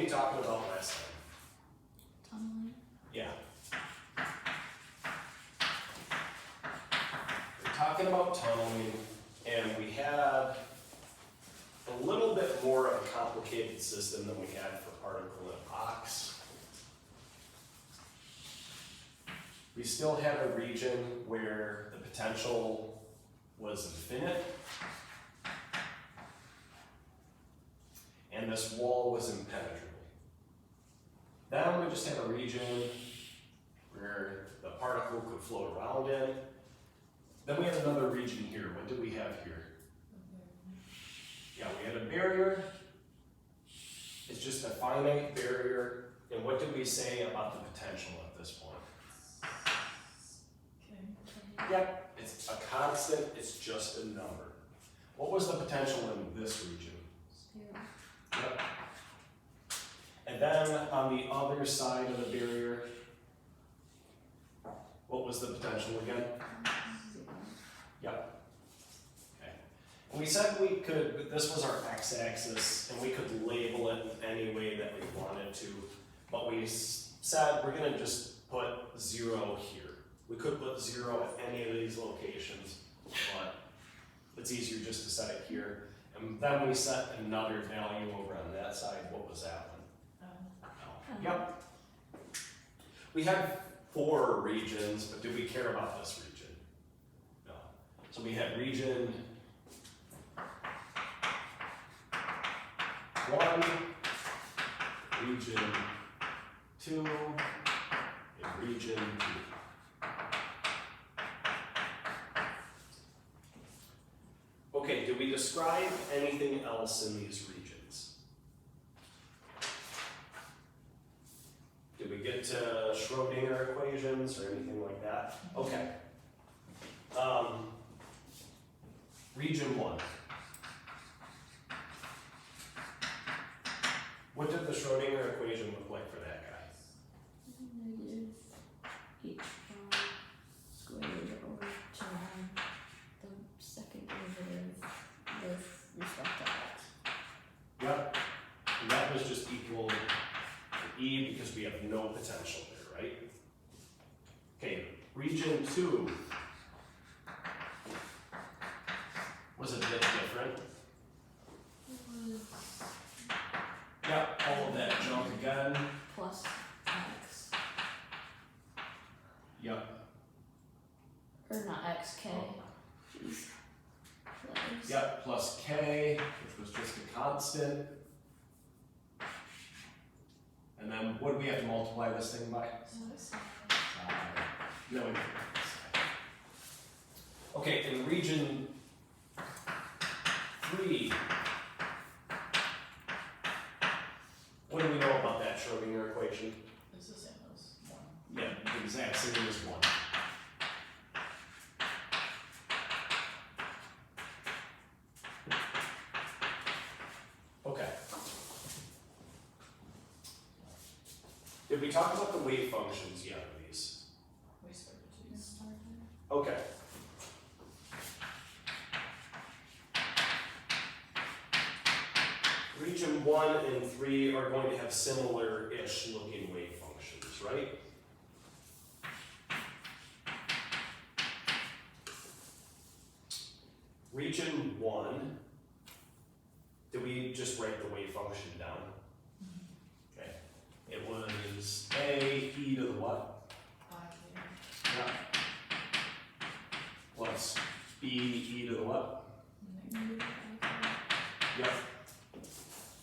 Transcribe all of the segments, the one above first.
we talking about last time? Tunneling. Yeah. We're talking about tunneling, and we had a little bit more of a complicated system than we had for particle in a box. We still had a region where the potential was infinite, and this wall was impenetrable. Then we just had a region where the particle could float around in. Then we had another region here. What did we have here? Yeah, we had a barrier. It's just a finite barrier. And what did we say about the potential at this point? Yep, it's a constant, it's just a number. What was the potential in this region? 0. Yep. And then on the other side of the barrier, what was the potential again? 0. Yep. Okay. And we said we could, this was our x-axis, and we could label it in any way that we wanted to, but we said we're going to just put 0 here. We could put 0 at any of these locations, but it's easier just to set it here. And then we set another value over on that side. What was that one? Yep. We had 4 regions, but did we care about this region? No. So we had region 1, region 2, and region 2. Okay, did we describe anything else in these regions? Did we get to Schrodinger equations or anything like that? Okay. Region 1. What did the Schrodinger equation look like for that guy? Negative h bar squared over 2 the second derivative with respect to x. Yep. And that was just equal to E because we have no potential there, right? Okay, region 2 was a bit different. Yep, all of that junk again. Plus x. Yep. Or not x, k. Jeez. Letters. Yep, plus K, which was just a constant. And then what do we have to multiply this thing by? No, we don't. Okay, in region 3, what do we know about that Schrodinger equation? It's the same as 1. Yeah, the exact same as 1. Okay. Did we talk about the wave functions yet of these? We started to. Okay. Region 1 and 3 are going to have similar-ish looking wave functions, right? Region 1, did we just write the wave function down? Okay. It was A e to the what? Yeah. Plus B e to the what? Yep.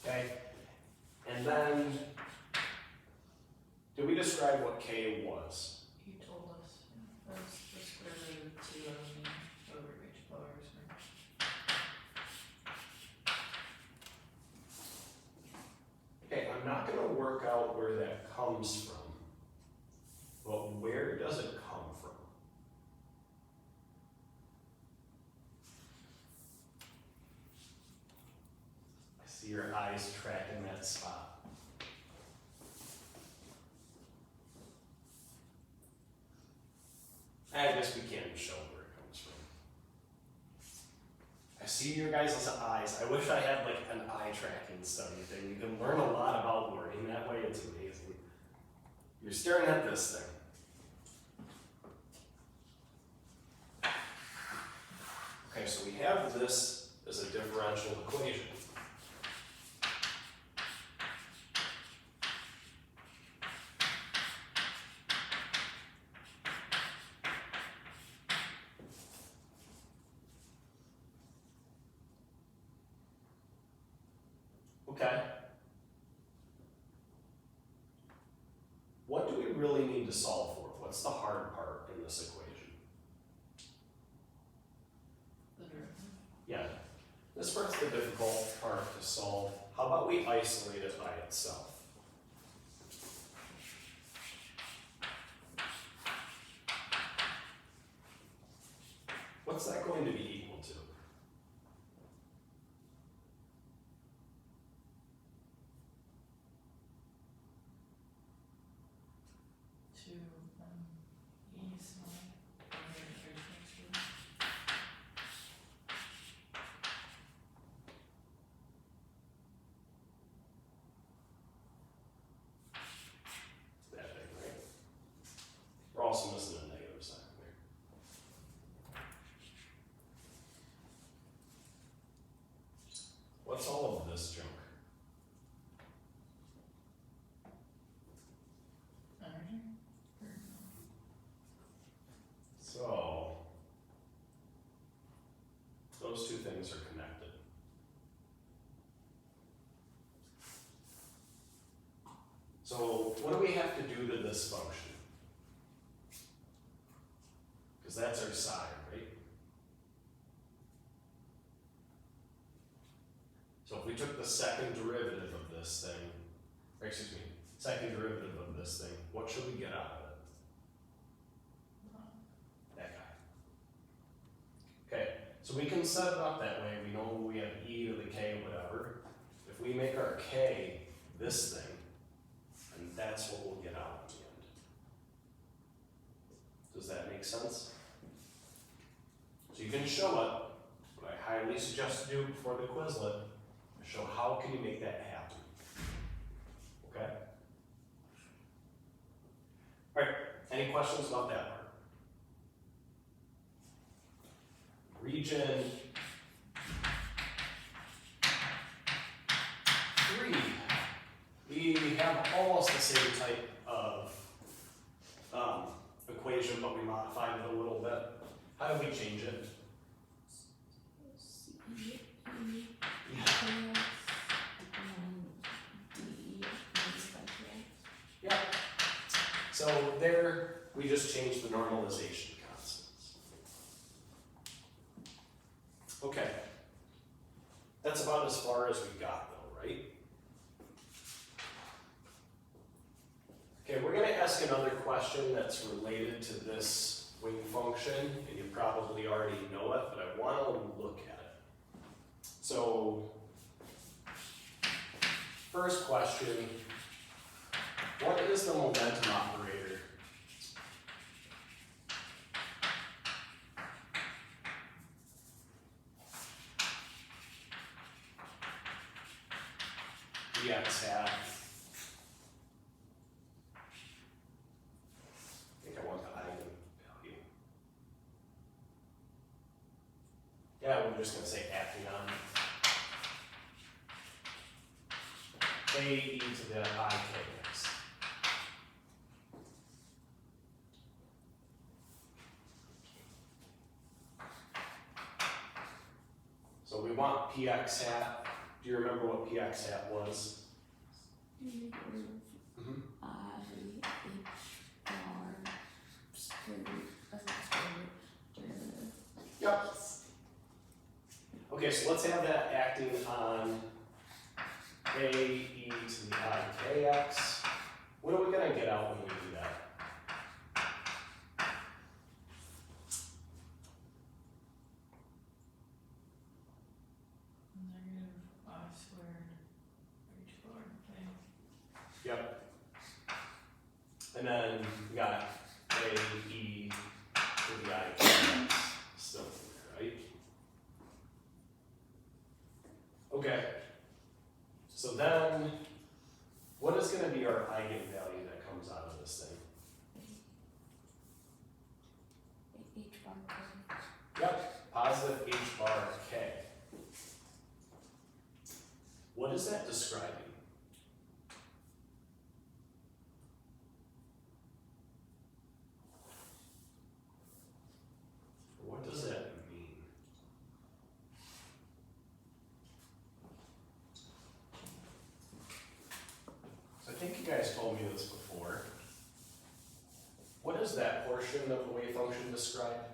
Okay. And then, did we describe what K was? You told us. That's the square root of 2 over h bar squared. Okay, I'm not going to work out where that comes from, but where does it come from? I see your eyes tracking that spot. I guess we can't show where it comes from. I see your guys' eyes. I wish I had like an eye tracking study thing. You can learn a lot about wording that way. It's amazing. You're staring at this thing. Okay, so we have this as a differential equation. Okay. What do we really need to solve for? What's the hard part in this equation? The derivative. Yeah, this part's the difficult part to solve. How about we isolate it by itself? What's that going to be equal to? To e small over h. That thing, right? We're also missing a negative sign there. What's all of this junk? Energy? So, those two things are connected. So, what do we have to do to this function? Because that's our side, right? So if we took the second derivative of this thing, or excuse me, second derivative of this thing, what should we get out of it? That guy. Okay, so we can set it up that way. We know we have e to the k, whatever. If we make our k this thing, and that's what we'll get out in the end. Does that make sense? So you can show it, what I highly suggest to do before the Quizlet, is show how can you make that happen. Okay? Alright, any questions about that part? Region 3. We have almost the same type of equation, but we modified it a little bit. How do we change it? C, E, Yeah. X, and D, minus by K. Yeah. So there, we just changed the normalization constants. Okay. That's about as far as we got though, right? Okay, we're gonna ask another question that's related to this wing function, and you probably already know it, but I wanna look at it. So, first question, what is the momentum operator? Dx hat. I think I want the eigenvalue. Yeah, we're just gonna say acting on a e to the I kx. So we want px hat. Do you remember what px hat was? Negative Mm-hmm. I, H, R, square derivative. Yep. Okay, so let's have that acting on a e to the I kx. What are we gonna get out when we do that? Negative I squared h bar k. Yep. And then we got a e to the I kx still in there, right? then, what is gonna be our eigenvalue that comes out of this thing? H bar K. Yep, positive h bar k. What is that describing? What does that mean? So I think you guys told me this before. What does that portion of the wave function describe?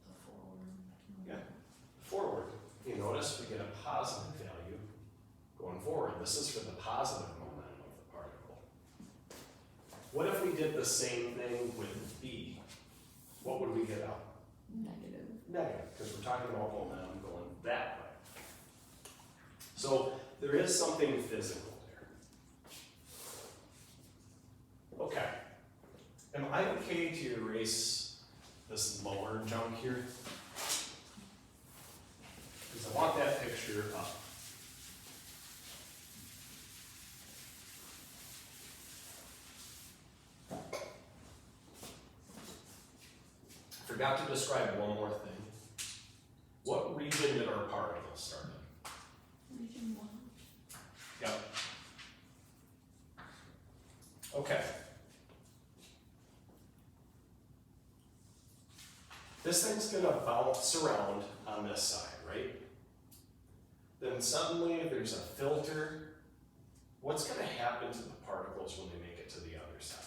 The forward. Yeah. Forward. You notice we get a positive value going forward. This is for the positive momentum of the particle. What if we did the same thing with B? What would we get out? Negative. Negative, because we're talking about momentum going that way. So there is something physical there. Okay. Am I okay to erase this lower junk here? Because I want that picture up. Forgot to describe one more thing. What region did our particle start in? Region 1. Yep. Okay. This thing's gonna bounce around on this side, right? Then suddenly there's a filter. What's gonna happen to the particles when they make it to the other side?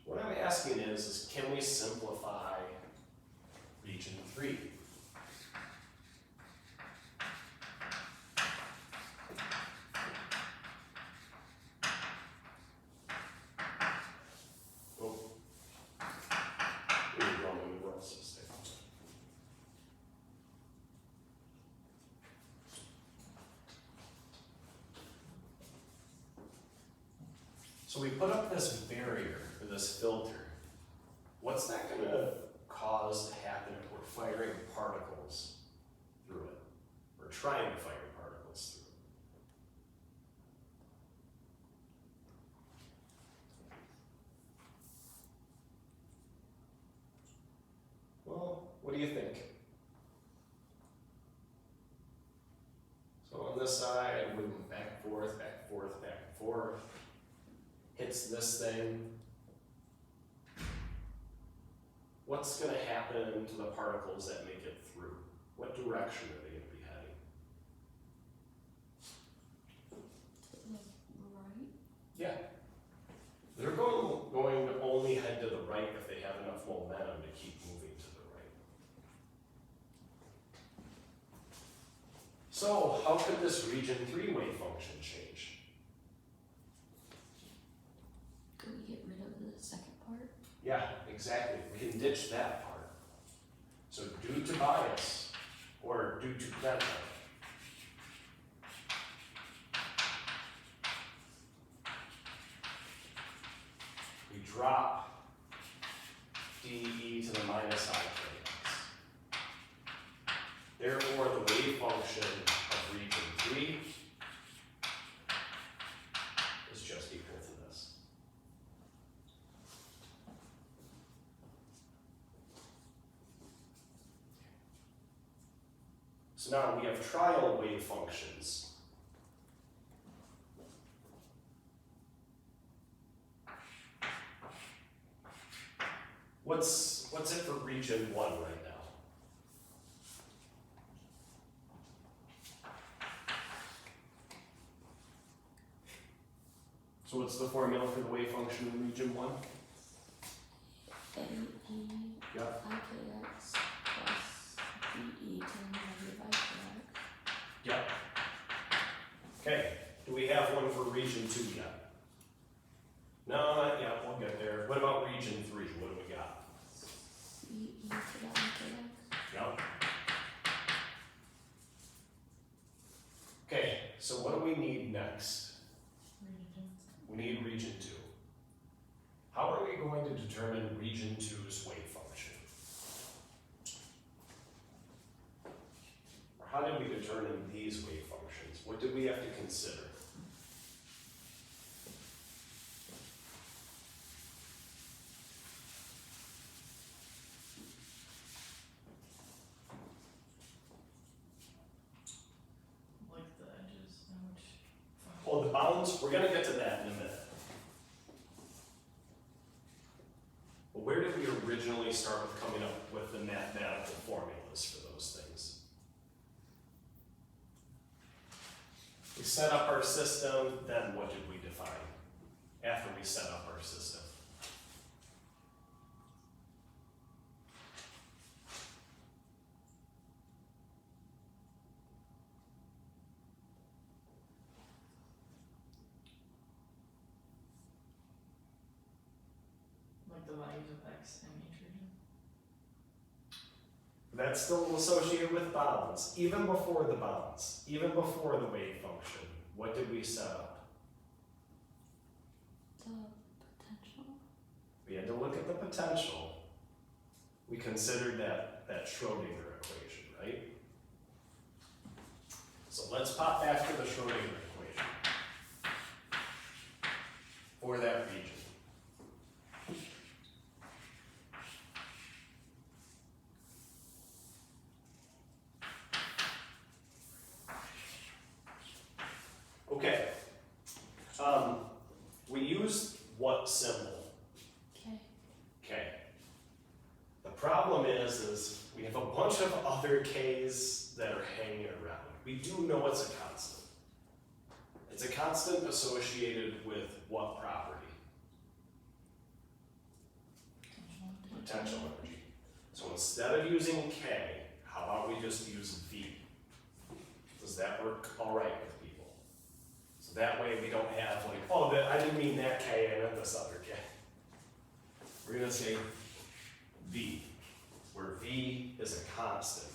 So what I'm asking is can we simplify region 3? Oh. Ooh, wrong one, system. So we put up this barrier, or this filter. What's that gonna cause to happen if we're firing particles through it? Or trying to fire particles through it? Well, what do you think? So on this side, moving back, forth, back, forth, back, forth. Hits this thing. What's going to happen to the particles that make it through? What direction are they going to be heading? Right. Yeah. They're going to only head to the right if they have enough momentum to keep moving to the right. So how could this region 3 wave function change? Could we get rid of the second part? Yeah, exactly. We can ditch that part. So due to bias, or due to momentum, we drop dE to the minus I kx. Therefore, the wave function of region 3 is just equal to this. So now we have trial wave functions. What's it for region 1 right now? So what's the formula for the wave function in region 1? AE Yep. IKX plus DE to the negative IKX. Yep. Okay, do we have one for region 2 yet? No, not yet, we'll get there. What about region 3? What do we got? CE to the IKX. Yep. Okay, so what do we need next? We need region 2. How are we going to determine region 2's wave function? Or how did we determine these wave functions? What did we have to consider? Like the edges, how much. Well, the bounds, we're gonna get to that in a minute. But where did we originally start with coming up with the mathematical formulas for those things? We set up our system, then what did we define after we set up our system? Like the values of x in each region. That's still associated with bounds, even before the bounds, even before the wave function. What did we set up? The potential. We had to look at the potential. We considered that Schrodinger equation, right? So let's pop back to the Schrodinger equation for that region. Okay. We use what symbol? Okay. K. The problem is we have a bunch of other K's that are hanging around. We do know it's a constant. It's a constant associated with what property? Potential energy. So instead of using K, how about we just use V? Does that work all right with people? So that way we don't have like, oh, I didn't mean that K, I meant this other K. We're gonna say V, where V is a constant.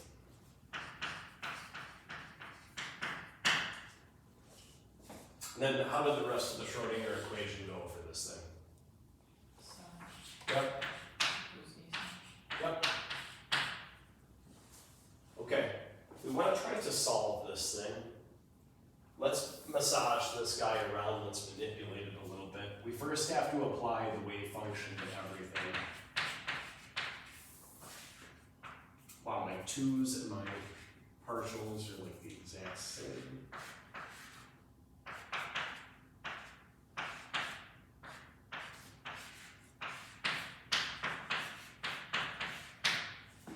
And then how did the rest of the Schrodinger equation go for this thing? So, Yep. who's easy? Yep. Okay, we want to try to solve this thing. Let's massage this guy around, let's manipulate it a little bit. We first have to apply the wave function to everything. Wow, my 2's and my partials are like the exact same.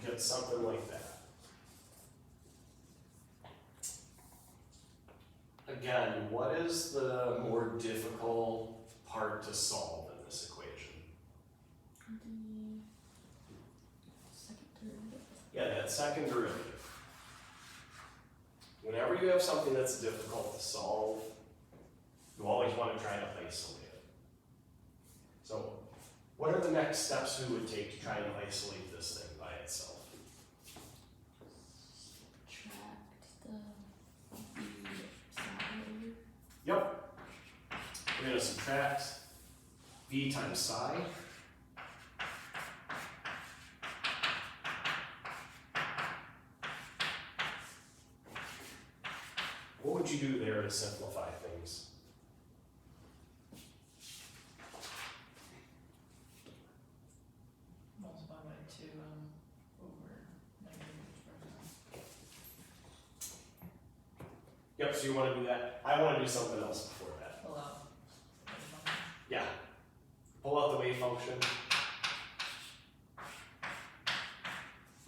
Get something like that. Again, what is the more difficult part to solve in this equation? The second derivative. Yeah, that second derivative. Whenever you have something that's difficult to solve, you always want to try to isolate it. So, what are the next steps we would take to try and isolate this thing by itself? Subtract the B side. Yep. We're going to subtract V times psi. What would you do there to simplify things? Multiply by 2 over negative expression. Yep, so you want to do that. I want to do something else before that. Pull out. Yeah. Pull out the wave function.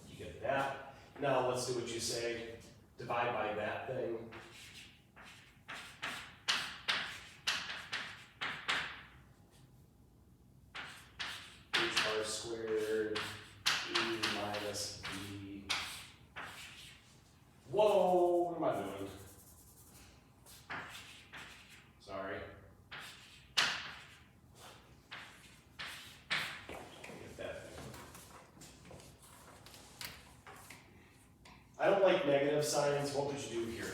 You get that. Now let's do what you say. Divide by that thing. H bar squared E minus B. Whoa, what am I doing? Sorry. Get that thing. I don't like negative signs. What would you do here?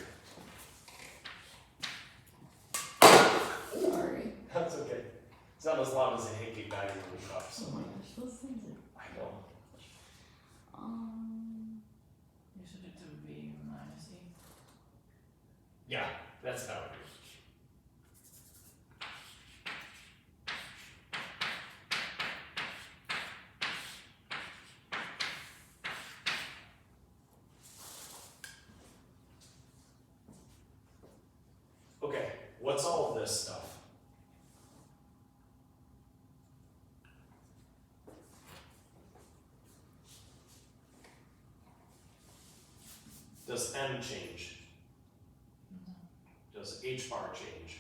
Sorry. That's okay. It's not as loud as a hanky bag in the cup, so Oh my gosh, those things are. I know. You should do V minus E. Yeah, that's how it is. Okay, what's all of this stuff? Does n change? Does h bar change?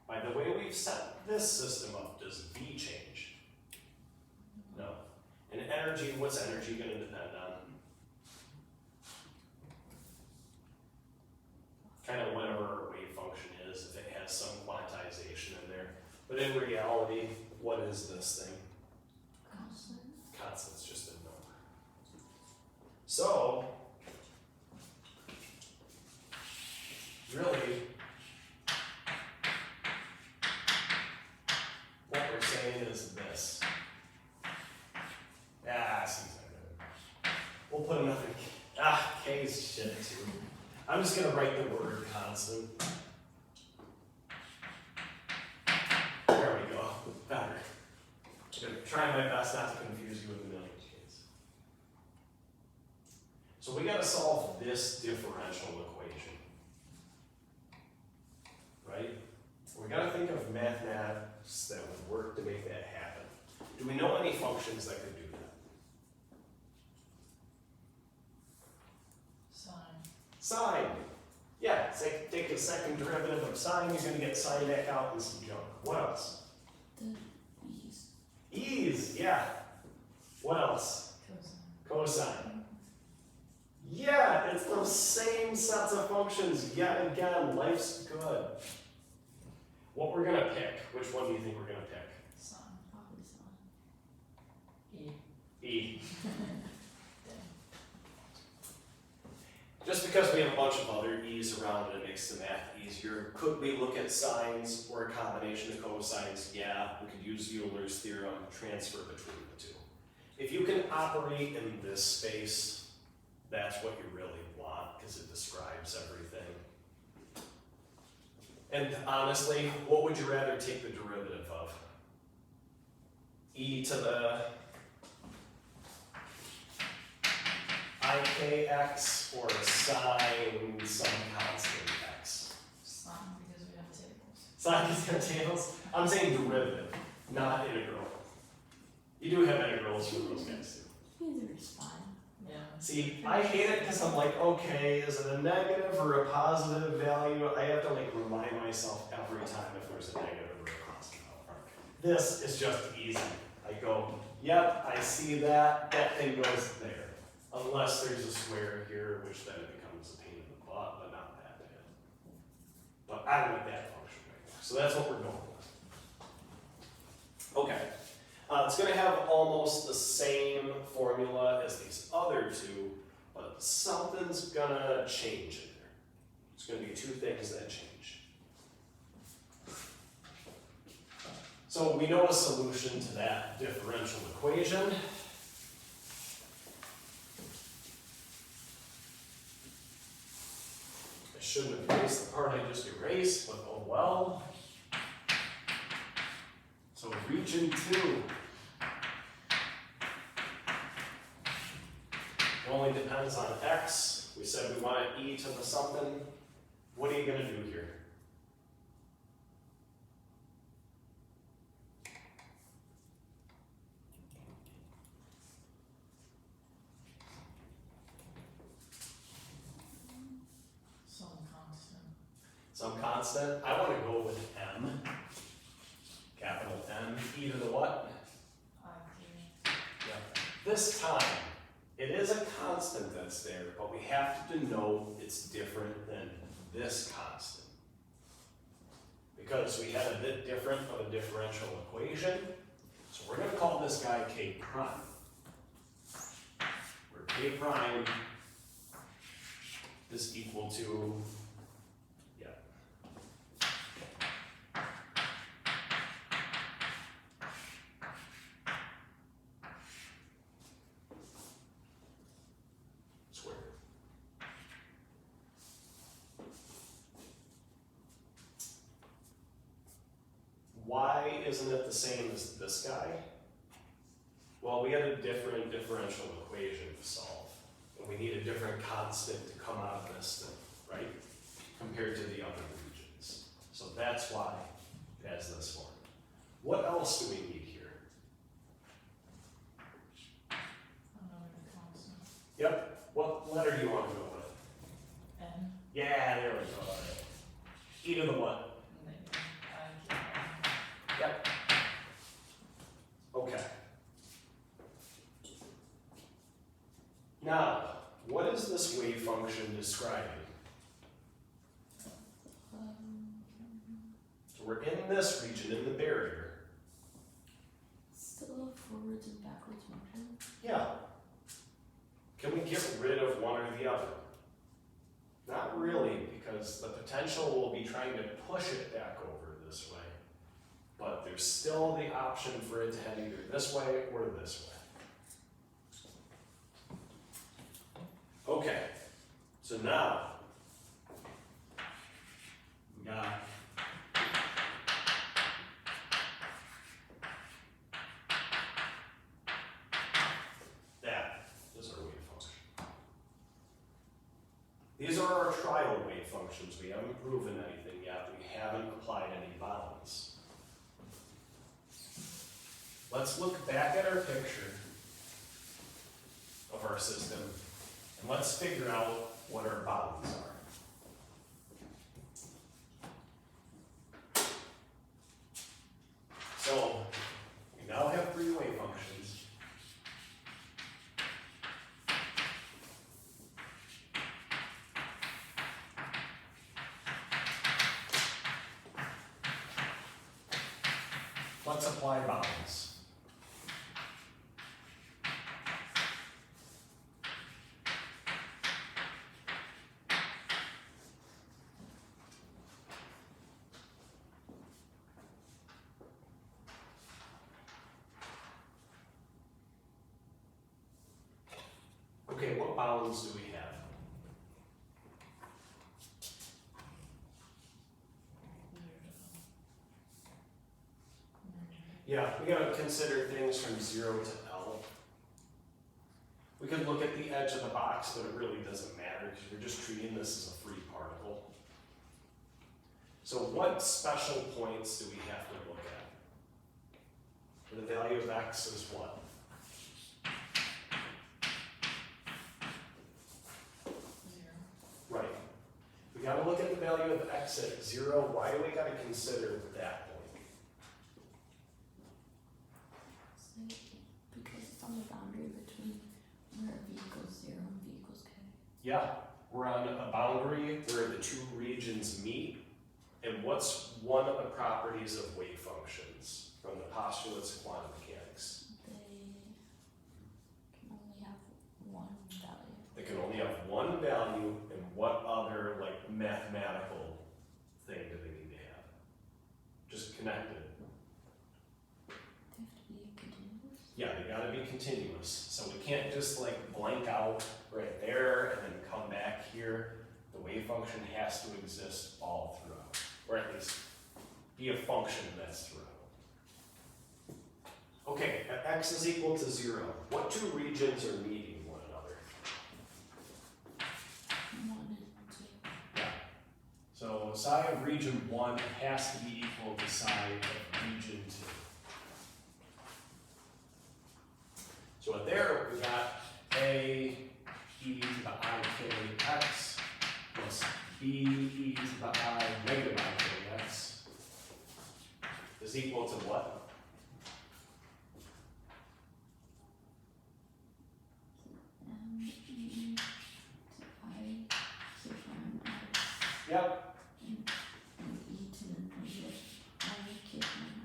By the way we've set this system up, does v change? No. And energy, what's energy going to depend on? Kind of whatever our wave function is, if it has some quantization in there. But in reality, what is this thing? Constant. Constant's just a number. So, really, what we're saying is this. Seems like it. We'll put another K's shit too. I'm just gonna write the word constant. There we go. Better. I'm gonna try my best not to confuse you with a million K's. So we gotta solve this differential equation. Right? We gotta think of mathematics that would work to make that happen. Do we know any functions that could do that? Sine. Yeah, take a second derivative of sine, you're gonna get sine back out and some junk. What else? The e's. E's, yeah. What else? Cosine. Yeah, it's those same sets of functions yet again. Life's good. What we're gonna pick, which one do you think we're gonna pick? Sine. Probably sine. E. Just because we have a bunch of other e's around it makes the math easier. Could we look at sines or a combination of cosines? Yeah, we could use Euler's theorem, transfer between the two. If you can operate in this space, that's what you really want because it describes everything. And honestly, what would you rather take the derivative of? E to the ikx or sine some constant x? Sine, because we have tables. Sine because you have tables? I'm saying derivative, not integral. You do have integrals for those guys too. Either is fine. Yeah. See, I hate it because I'm like, okay, is it a negative or a positive value? I have to like remind myself every time if there's a negative or a positive out front. This is just easy. I go, yep, I see that, that thing goes there. Unless there's a square here, which then it becomes a pain in the butt, but not that bad. But I like that function right there. So that's what we're going with. Okay. It's going to have almost the same formula as these other two, but something's going to change in there. It's going to be two things that change. So we know a solution to that differential equation. I shouldn't have erased the part I just erased, but oh well. So region 2. It only depends on x. We said we want e to the something. What are you going to do here? Some constant. I want to go with m. Capital M. E to the what? Yeah. This time, it is a constant that's there, but we have to denote it's different than this constant. Because we had a bit different of a differential equation. So we're going to call this guy K prime. Where K prime is equal to, why isn't it the same as this guy? Well, we had a different differential equation to solve, and we need a different constant to come out of this thing, right? Compared to the other regions. So that's why it has this form. What else do we need here? Another constant. Yep, what letter do you want to go with? N. Yeah, there we go. E to the what? Yep. Okay. Now, what is this wave function describing? So we're in this region, in the barrier. Still a forwards and backwards motion. Yeah. Can we get rid of one or the other? Not really, because the potential will be trying to push it back over this way. But there's still the option for it to head either this way or this way. Okay, so now we got that is our wave function. These are our trial wave functions. We haven't proven anything yet. We haven't applied any bounds. Let's look back at our picture of our system and let's figure out what our bounds are. So we now have three wave functions. Let's apply bounds. Okay, what bounds do we have? Yeah, we gotta consider things from 0 to L. We could look at the edge of the box, but it really doesn't matter because we're just treating this as a free particle. So what special points do we have to look at? The value of x is what? Right. We gotta look at the value of x at 0. Why do we gotta consider that point? Because it's on the boundary between where v equals 0 and v equals k. Yeah, we're on a boundary where the two regions meet. And what's one of the properties of wave functions from the postulates of quantum mechanics? They can only have one value. They can only have one value, and what other like mathematical thing do they need to have? Just connected. They have to be continuous. Yeah, they gotta be continuous. So we can't just like blank out right there and then come back here. The wave function has to exist all throughout, or at least be a function that's throughout. Okay, at x is equal to 0, what two regions are meeting one another? 1 and 2. Yeah. So psi of region 1 has to be equal to psi of region 2. So there we got a e to the I k x plus b e to the I negative I k x is equal to what? E to I so from x. Yep. And e to the negative I k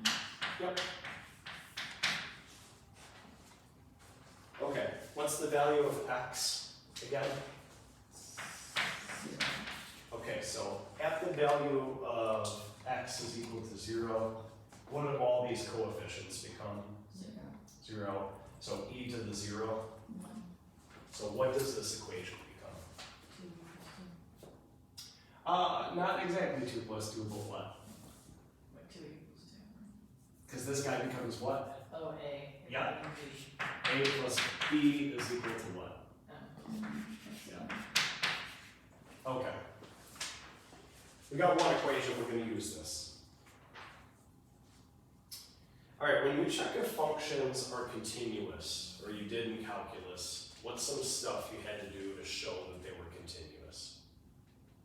minus. Yep. Okay, what's the value of x again? 0. Okay, so at the value of x is equal to 0, what do all these coefficients become? 0. 0. So e to the 0. 1. So what does this equation become? 2 plus 2. Not exactly 2 plus 2, but what? Like 2 equals 2. Because this guy becomes what? Oh, A. Yeah. B. A plus B is equal to what? Okay. We got one equation, we're gonna use this. Alright, when you check if functions are continuous, or you did in calculus, what's some stuff you had to do to show that they were continuous?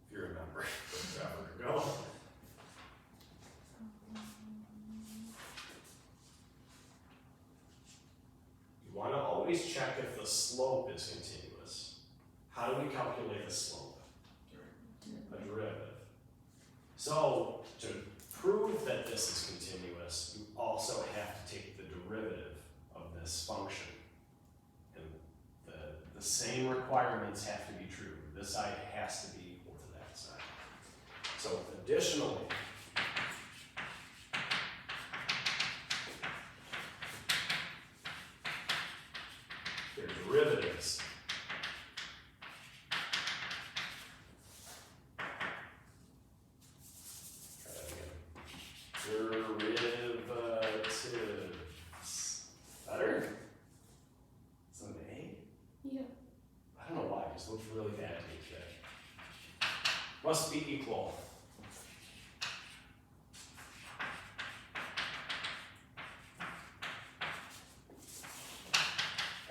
If you remember, forever ago. You wanna always check if the slope is continuous. How do we calculate the slope? A derivative. So, to prove that this is continuous, you also have to take the derivative of this function. And the same requirements have to be true. This side has to be equal to that side. So, additionally, their derivatives derivatives. Better? Is it an A? Yeah. I don't know why, it just looks really bad to me today. Must be equal.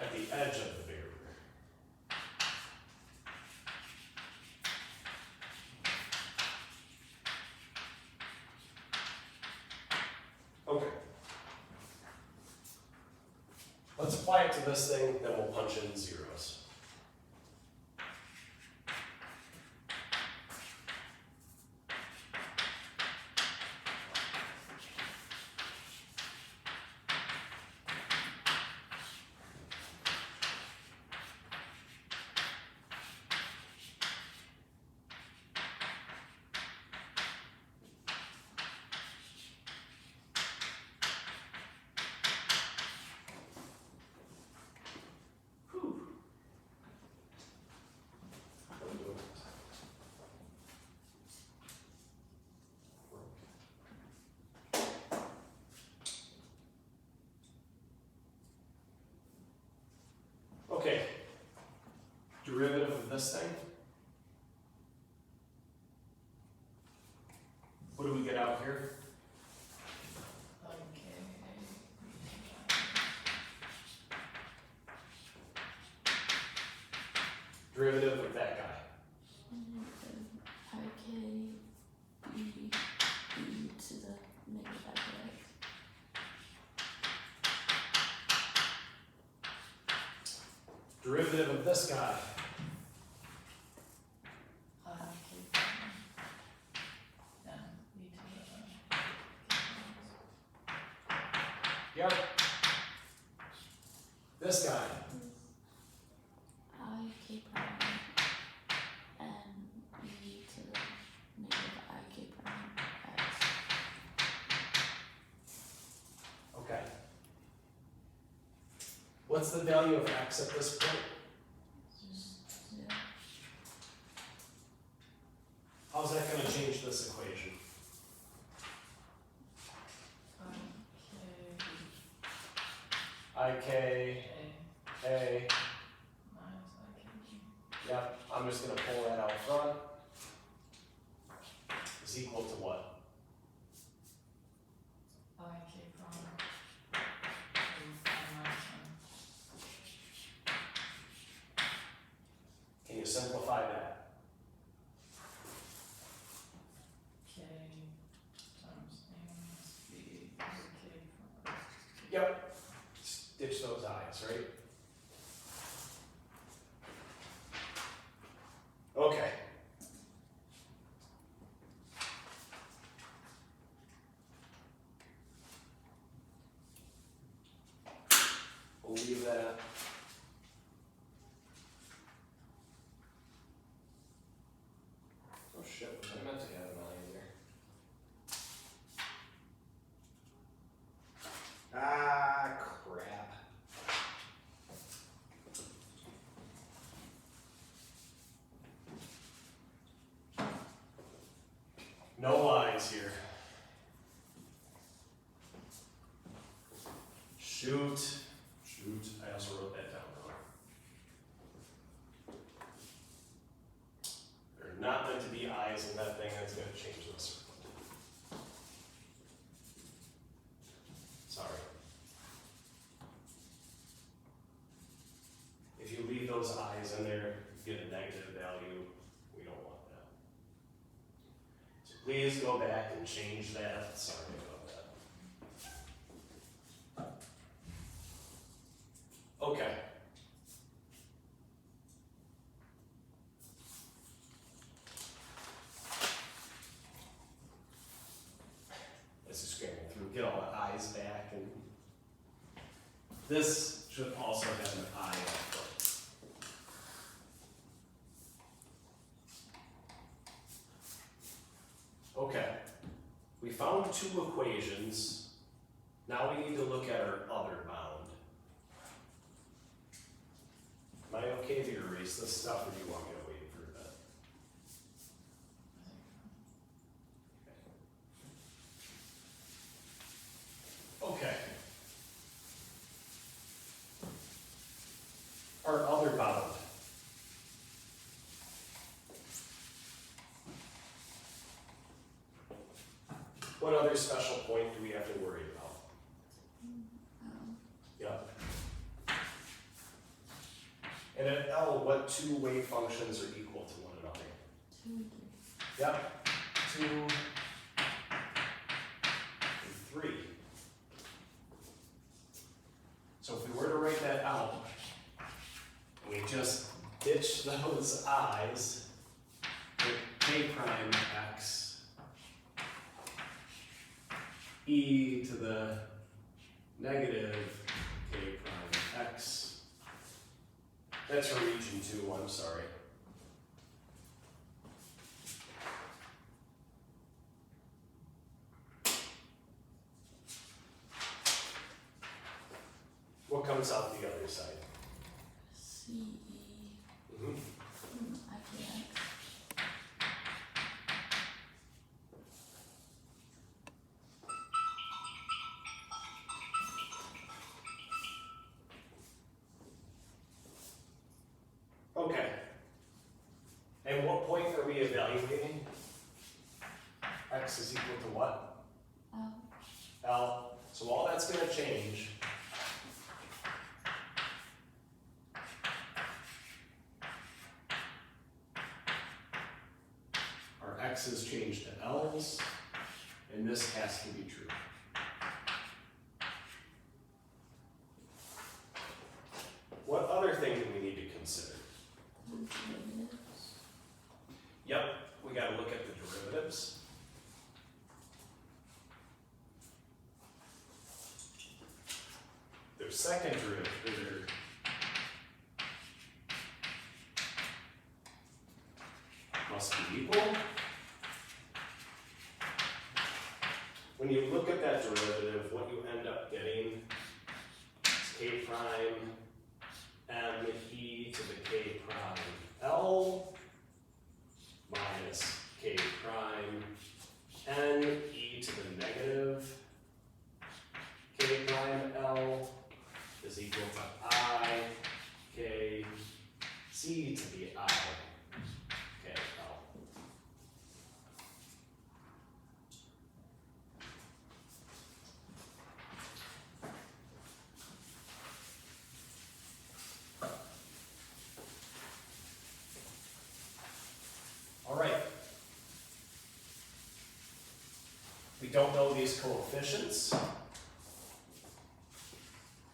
At the edge of the barrier. Okay. Let's apply it to this thing, then we'll punch in zeros. Okay, derivative of this thing. What do we get out here? Derivative of that guy. IK B to the negative IK. Derivative of this guy. Yep. This guy. IK prime and B to the negative IK prime X. Okay. What's the value of x at this point? Yeah. How's that going to change this equation? IK, A. Yep, I'm just going to pull that out front. Is equal to what? Can you simplify that? Yep. Ditch those i's, right? Okay. We'll leave that. Oh shit, was I meant to have an I in there? Ah, crap. No lines here. shoot, I also wrote that down wrong. There are not meant to be eyes in that thing, that's gonna change this. Sorry. If you leave those eyes in there, you get a negative value, we don't want that. So please go back and change that, sorry about that. Okay. Let's just scramble through, get all the eyes back, and this should also have an eye up front. Okay, we found two equations. Now we need to look at our other bound. Am I okay to erase this stuff, or do you want me to wait for a bit? Okay. Our other bound. What other special point do we have to worry about? Yep. And at L, what two wave functions are equal to one another? 2 and 3. Yep, 2 and 3. So if we were to write that out, we just ditch those i's with k prime x e to the negative k prime x. That's for region 2, I'm sorry. What comes out the other side? C E Mm-hmm. I K X. Okay. And what point are we evaluating? X is equal to what? L. L. So all that's going to change our x's change to l's, and this has to be true. What other thing do we need to consider? Derivatives. Yep, we got to look at the derivatives. Their second derivative, must be equal. When you look at that derivative, what you end up getting is k prime m e to the k prime l minus k prime n e to the negative k prime l is equal to I k c to the I k l. All right. We don't know these coefficients,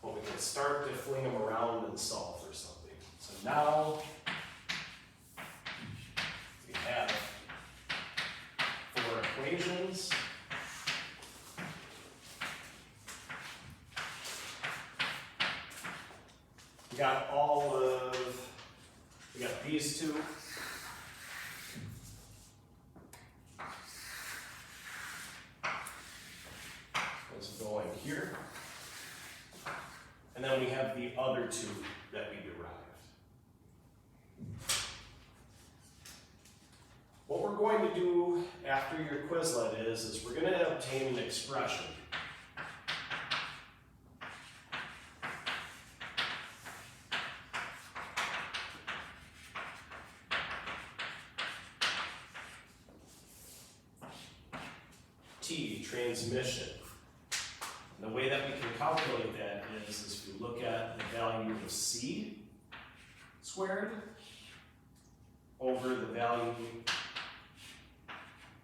but we can start to fling them around and solve for something. So now we have 4 equations. We got we got these two. Those going here. And then we have the other two that we derived. What we're going to do after your Quizlet is we're going to obtain an expression. T, transmission. And the way that we can calculate that is if you look at the value of C squared over the value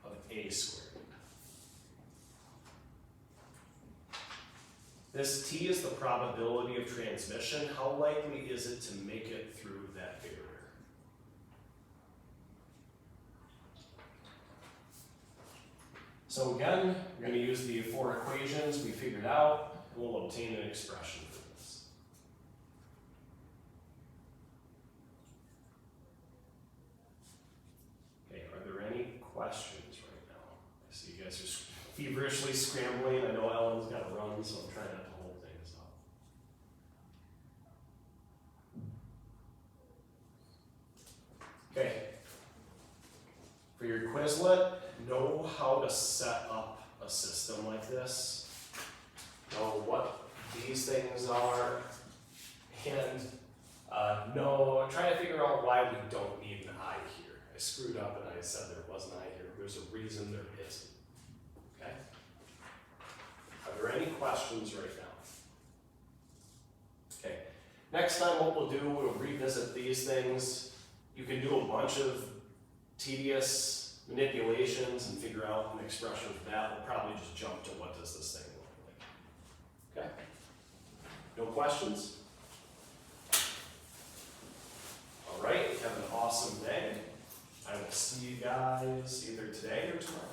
of A squared. This T is the probability of transmission. How likely is it to make it through that barrier? So again, we're going to use the 4 equations we figured out, and we'll obtain an expression for this. Okay, are there any questions right now? I see you guys are feverishly scrambling. I know Ellen's got to run, so I'm trying not to hold things up. Okay. For your Quizlet, know how to set up a system like this. Know what these things are, and try to figure out why we don't need an I here. I screwed up and I said there was an I here. There's a reason there isn't. Okay? Are there any questions right now? Okay. Next time what we'll do, we'll revisit these things. You can do a bunch of tedious manipulations and figure out an expression for that. We'll probably just jump to what does this thing look like. Okay? No questions? All right, have an awesome day. I will see you guys either today or tomorrow.